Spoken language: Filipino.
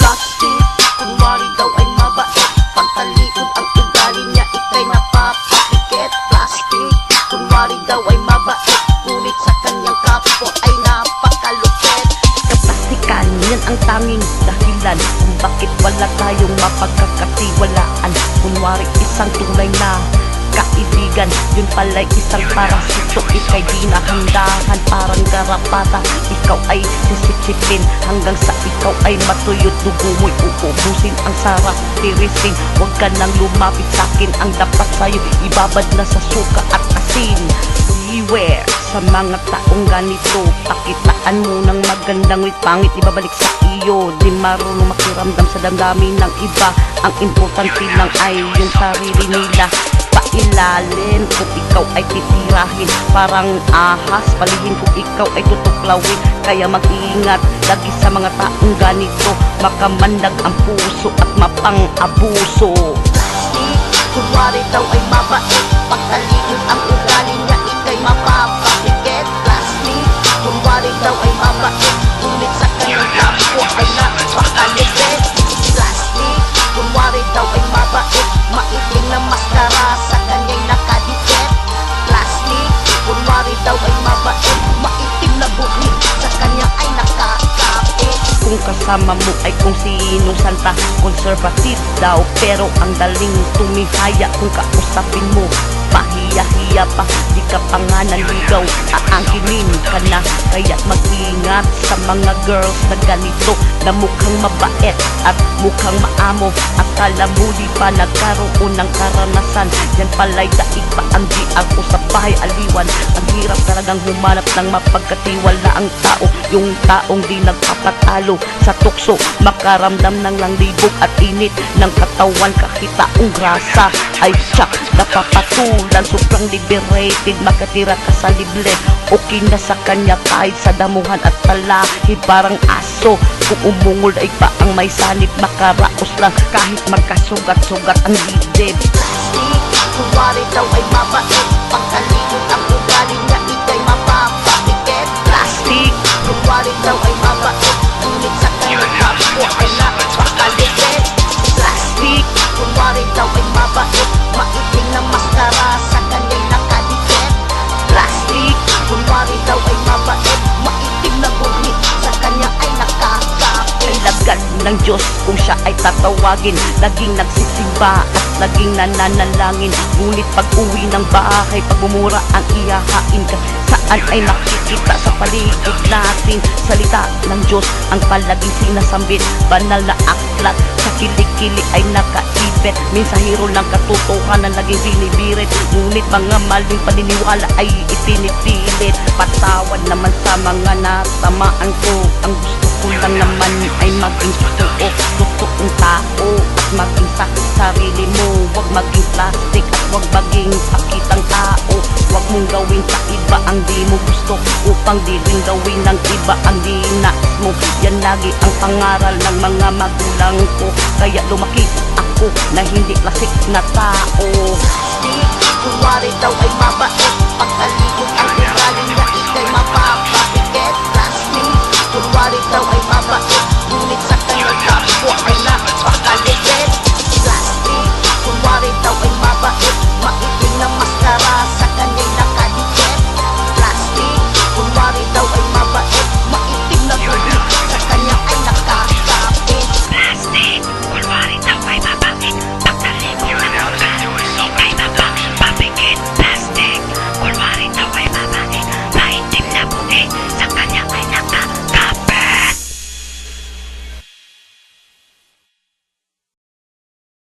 plastic. Kunwari daw ay mabait, pagtalikod ang ugali niya ikay napapakikit. Plastic, kunwari daw ay mabait, ngunit sa kanyang kapwa ay napakalupit. Kaplastikan, yan ang tanging dahilan kung bakit wala tayong mapagkakatiwalaan. Kunwari isang tunay na kaibigan, yun pala'y isang parasito. Ika'y dinahandahan, parang garapata. Ikaw ay sisipsipin hanggang sa ikaw ay matuyot. Dugo mo'y uubusin, ang sarap tirisin. Huwag ka nang lumapit sa'kin, ang dapat sa'yo ibabad na sa suka at asin. Beware sa mga taong ganito, pakitaan mo ng magandang wit pangit, ibabalik sa iyo. Di marunong makiramdam sa damdamin ng iba, ang importante lang ay yung sarili nila. Pailalim kung ikaw ay titirahin, parang ahas palihin kung ikaw ay tutuklawin. Kaya mag-iingat lagi sa mga taong ganito, makamandag ang puso at mapang-abuso. Plastic, kunwari daw ay mabait, pagtalikod ang ugali niya ikay mapapakikit. Plastic, kunwari daw ay mabait, ngunit sa kanyang kapwa ay napakalipit. Plastic, kunwari daw ay mabait, maitim na maskara sa kanya'y nakadikit. Plastic, kunwari daw ay mabait, maitim na buhit sa kanya ay nakakapit. Kung kasama mo ay kung sinong santa, conservative daw, pero ang daling tumihaya kung kausapin mo. Pahiya-hiya pa, di ka pa nga naligaw, aangkinin ka na. Kaya mag-ingat sa mga girls na ganito, na mukhang mabait at mukhang maamo. Akala mo di pa nagkaroon ng karanasan, yan pala'y daig pa ang diag o sa bahay aliwan. Ang hirap talagang humanap ng mapagkatiwalaang tao, yung taong di nagpapatalo sa tukso, makaramdam ng langlibog at init ng katawan. Kahit taong grasa ay tsak napapatulan, sobrang liberated, makatira ka sa lible. Okay na sa kanya kahit sa damuhan at palahid, parang aso kung umungol ay pa ang may sanib, makaraos lang kahit magkasugat-sugat ang dibdib. Plastic, kunwari daw ay mabait, pagtalikod ang ugali niya ikay mapapakikit. Plastic, kunwari daw ay mabait, ngunit sa kanyang kapwa ay napakalipit. Plastic, kunwari daw ay mabait, maitim na maskara sa kanya'y nakadikit. Plastic, kunwari daw ay mabait, maitim na buhit sa kanya ay nakakapit. Lagad ng Diyos kung siya ay tatawagin, laging nagsisimba at laging nananalangin. Ngunit pag uwi ng bahay, pag bumura ang ihahain ka, saan ay nakikita sa paligid natin? Salita ng Diyos ang palaging sinasambit, banal na aklat sa kilikili ay nakaibet. Mensahero ng katotohanan laging binibirit, ngunit mga maling paniniwala ay itinipilit. Patawad naman sa mga natamaan ko, ang gusto ko lang naman ay maging totoo, totoong tao at maging sa sarili mo. Huwag maging plastic at huwag maging pakitang tao. Huwag mong gawin sa iba ang di mo gusto, upang di rin gawin ng iba ang di nais mo. Yan lagi ang pangaral ng mga magulang ko, kaya lumaki ako na hindi plastic na tao. Plastic, kunwari daw ay mabait, pagtalikod